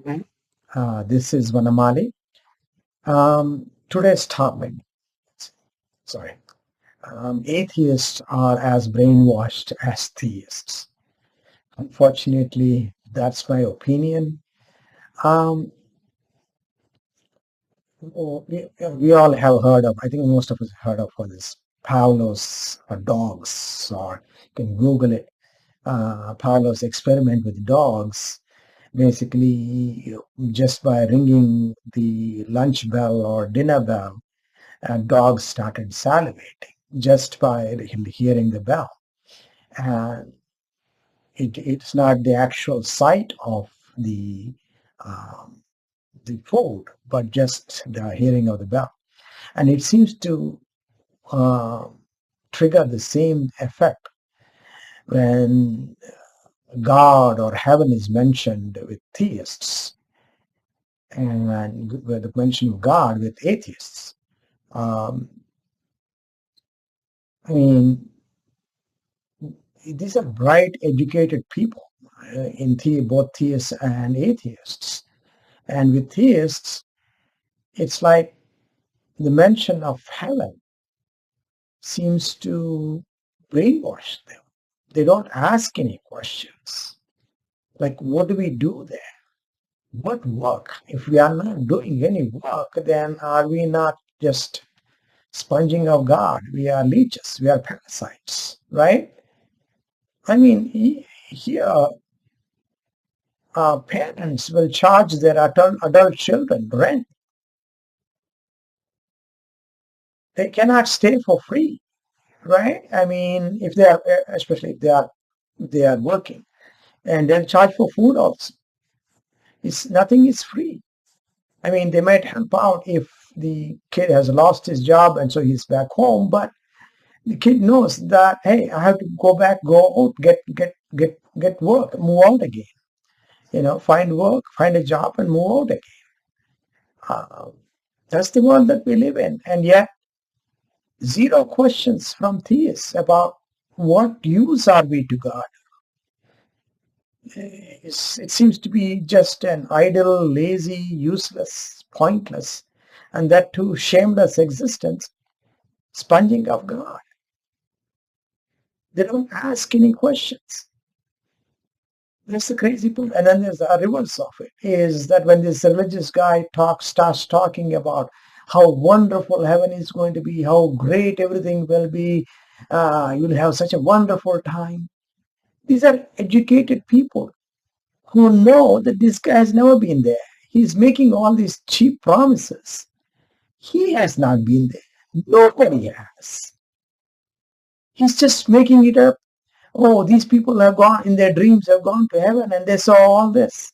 Mhm. This is Vanamali. Today's topic, sorry, atheists are as brainwashed as theists. Unfortunately, that's my opinion. Um, we all have heard of, I think most of us have heard of this Pavlov's dogs, or you can Google it, Pavlov's experiment with dogs. Basically, just by ringing the lunch bell or dinner bell, and dogs started salivating just by hearing the bell. And it's not the actual sight of um, the food, but just the hearing of the bell. And it seems to uh, trigger the same effect when God or heaven is mentioned with theists, and with the mention of God with atheists. Um, I mean, these are bright, educated people in both theists and atheists. And with theists, it's like the mention of heaven seems to brainwash them. They don't ask any questions. Like, what do we do there? What work? If we are not doing any work, then are we not just sponging of God? We are leeches. We are parasites, right? I mean, here parents will charge their adult children rent. They cannot stay for free, right? I mean, if they are, especially if they are working, and they'll charge for food also. It's nothing is free. I mean, they might help out if the kid has lost his job and so he's back home, but the kid knows that, hey, I have to go out, get work, move out again. Find work, find a job, and move out again. Uh, that's the world that we live in, and yet zero questions from theists about what use are we to God. It seems to be just an idle, lazy, useless, pointless, and that too shameless existence, sponging of God. They don't ask any questions. That's the crazy part. And then there's the reverse of it, is that when this religious guy starts talking about how wonderful heaven is going to be, how great everything will be, you'll have such a wonderful time. These are educated people who know that this guy has never been there. He's making all these cheap promises. He has not been there. Nobody has. He's just making it up. Oh, these people have gone, in their dreams, have gone to heaven and they saw all this.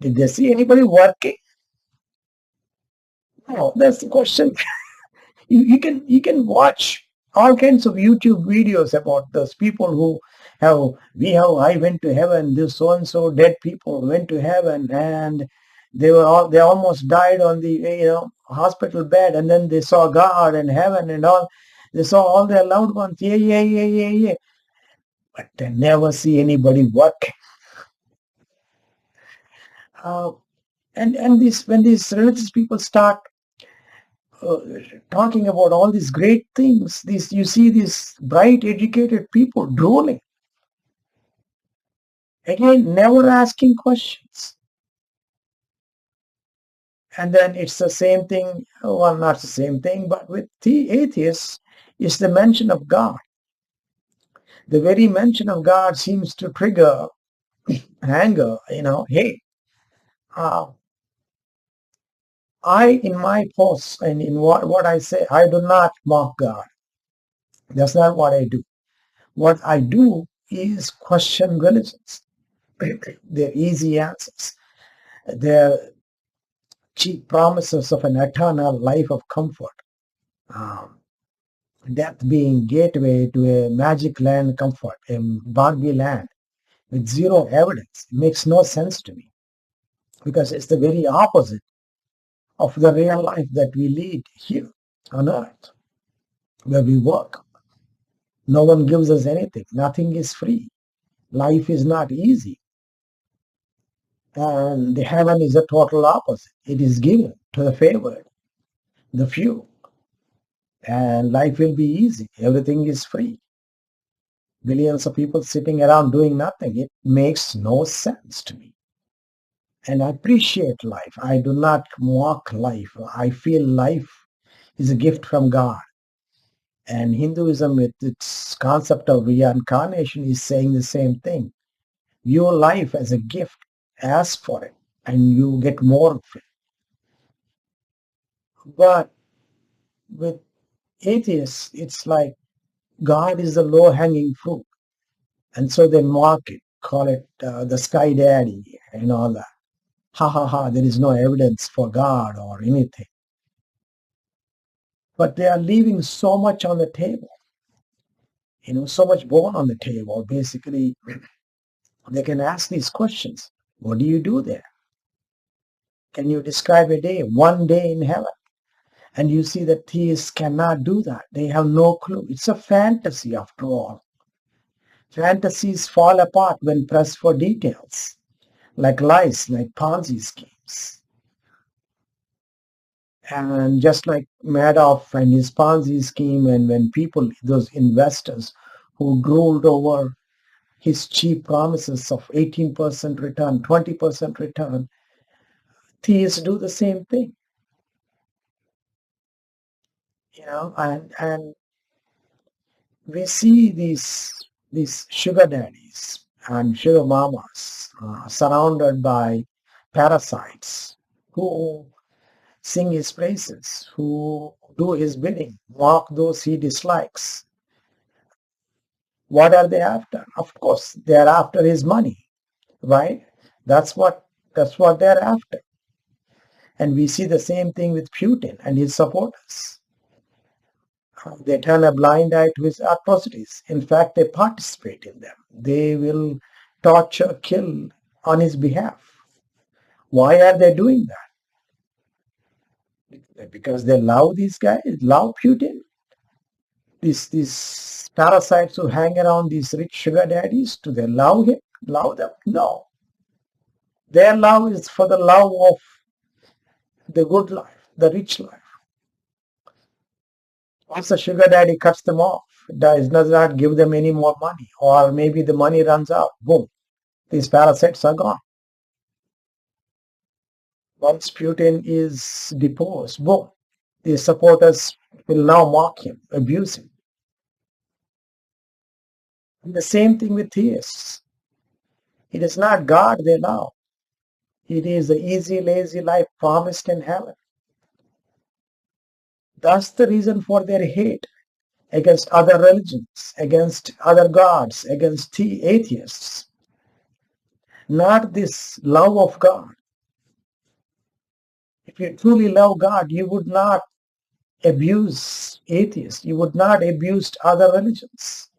Did they see anybody working? No, that's the question. You can watch all kinds of YouTube videos about those people who I went to heaven, this so and so dead people went to heaven, and they almost died on the hospital bed, and then they saw God and heaven and all. They saw all their loved ones. Yeah, yeah, yeah, yeah, yeah. But they never see anybody work. Uh, and when these religious people start uh, talking about all these great things, you see these bright, educated people drooling. Again, never asking questions. And then it's the same thing, well, not the same thing, but with the atheists, is the mention of God. The very mention of God seems to trigger anger. Hey, uh, in my posts and in what I say, I do not mock God. That's not what I do. What I do is question religions. Their easy answers, their cheap promises of an eternal life of comfort, um, death being gateway to a magic land comfort, a Barbie land with zero evidence. It makes no sense to me because it's the very opposite of the real life that we lead here on earth, where we work. No one gives us anything. Nothing is free. Life is not easy. And the heaven is a total opposite. It is given to the favored, the few. And life will be easy. Everything is free. Billions of people sitting around doing nothing. It makes no sense to me. And I appreciate life. I do not mock life. I feel life is a gift from God. And Hinduism, with its concept of reincarnation, is saying the same thing. Your life as a gift, ask for it, and you get more of it. But with atheists, it's like God is the low-hanging fruit. And so they mock it, call it the sky daddy and all that. Ha ha ha, there is no evidence for God or anything. But they are leaving so much on the table, so much bone on the table. Basically, they can ask these questions. What do you do there? Can you describe a day, one day in heaven? And you see that theists cannot do that. They have no clue. It's a fantasy after all. Fantasies fall apart when pressed for details, like lies, like Ponzi schemes. And just like Madoff and his Ponzi scheme, and when people, those investors who drooled over his cheap promises of 18% return, 20% return, theists do the same thing. And we see these sugar daddies and sugar mamas surrounded by parasites who sing his praises, who do his bidding, mock those he dislikes. What are they after? Of course, they are after his money, right? That's what they're after. And we see the same thing with Putin and his supporters. They turn a blind eye to his atrocities. In fact, they participate in them. They will torture, kill on his behalf. Why are they doing that? Because they love these guys, love Putin. These parasites who hang around these rich sugar daddies, do they love him? Love them? No. Their love is for the love of the good life, the rich life. Once the sugar daddy cuts them off, does not give them any more money, or maybe the money runs out, boom, these parasites are gone. Once Putin is deposed, boom, these supporters will now mock him, abuse him. And the same thing with theists. It is not God they love. It is the easy, lazy life promised in heaven. That's the reason for their hate against other religions, against other gods, against the atheists. Not this love of God. If you truly love God, you would not abuse atheists. You would not abuse other religions.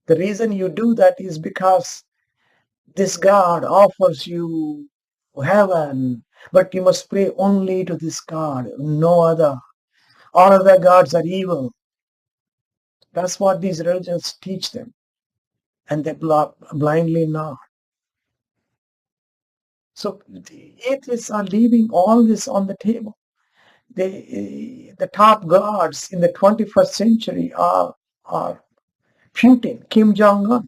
The reason you do that is because this God offers you heaven, but you must pray only to this God, no other. All other gods are evil. That's what these religions teach them, and they blindly nod. So the atheists are leaving all this on the table. The top gods in the 21st century are Putin, Kim Jong-un.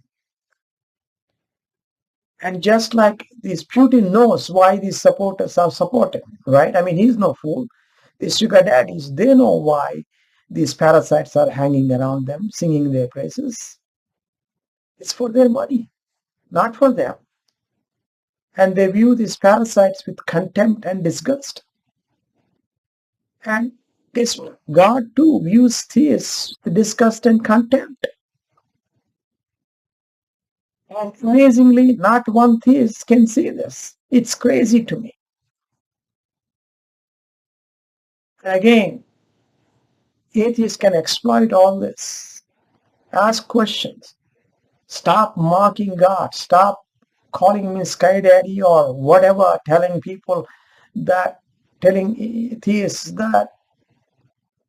And just like this, Putin knows why these supporters are supporting, right? I mean, he's no fool. These sugar daddies, they know why these parasites are hanging around them, singing their praises. It's for their money, not for them. And they view these parasites with contempt and disgust. And guess what? God too views theists with disgust and contempt. And amazingly, not one theist can see this. It's crazy to me. And again, atheists can exploit all this. Ask questions. Stop mocking God. Stop calling me Sky Daddy or whatever, telling theists that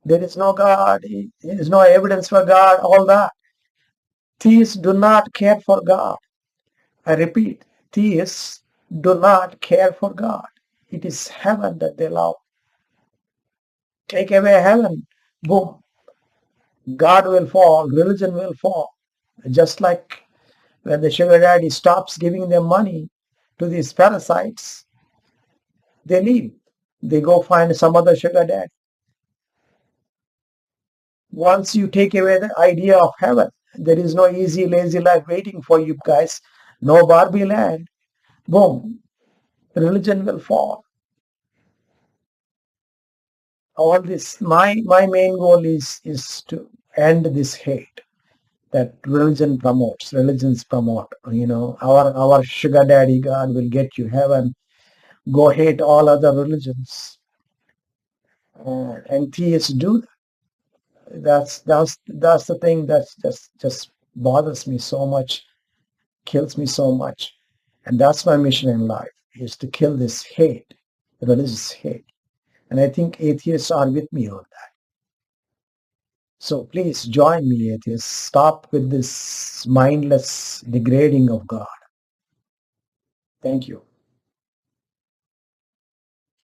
there is no God, there is no evidence for God, all that. Theists do not care for God. I repeat, theists do not care for God. It is heaven that they love. Take away heaven, boom, God will fall, religion will fall. Just like when the sugar daddy stops giving them money to these parasites, they leave. They go find some other sugar daddy. Once you take away the idea of heaven, there is no easy, lazy life waiting for you guys. No Barbie land. Boom, religion will fall. All this, my main goal is to end this hate that religions promote. Our sugar daddy God will get you heaven. Go hate all other religions. And theists do that. That's the thing that just bothers me so much, kills me so much. And that's my mission in life, is to kill this hate, religious hate. And I think atheists are with me on that. So please join me, atheists. Stop with this mindless degrading of God. Thank you.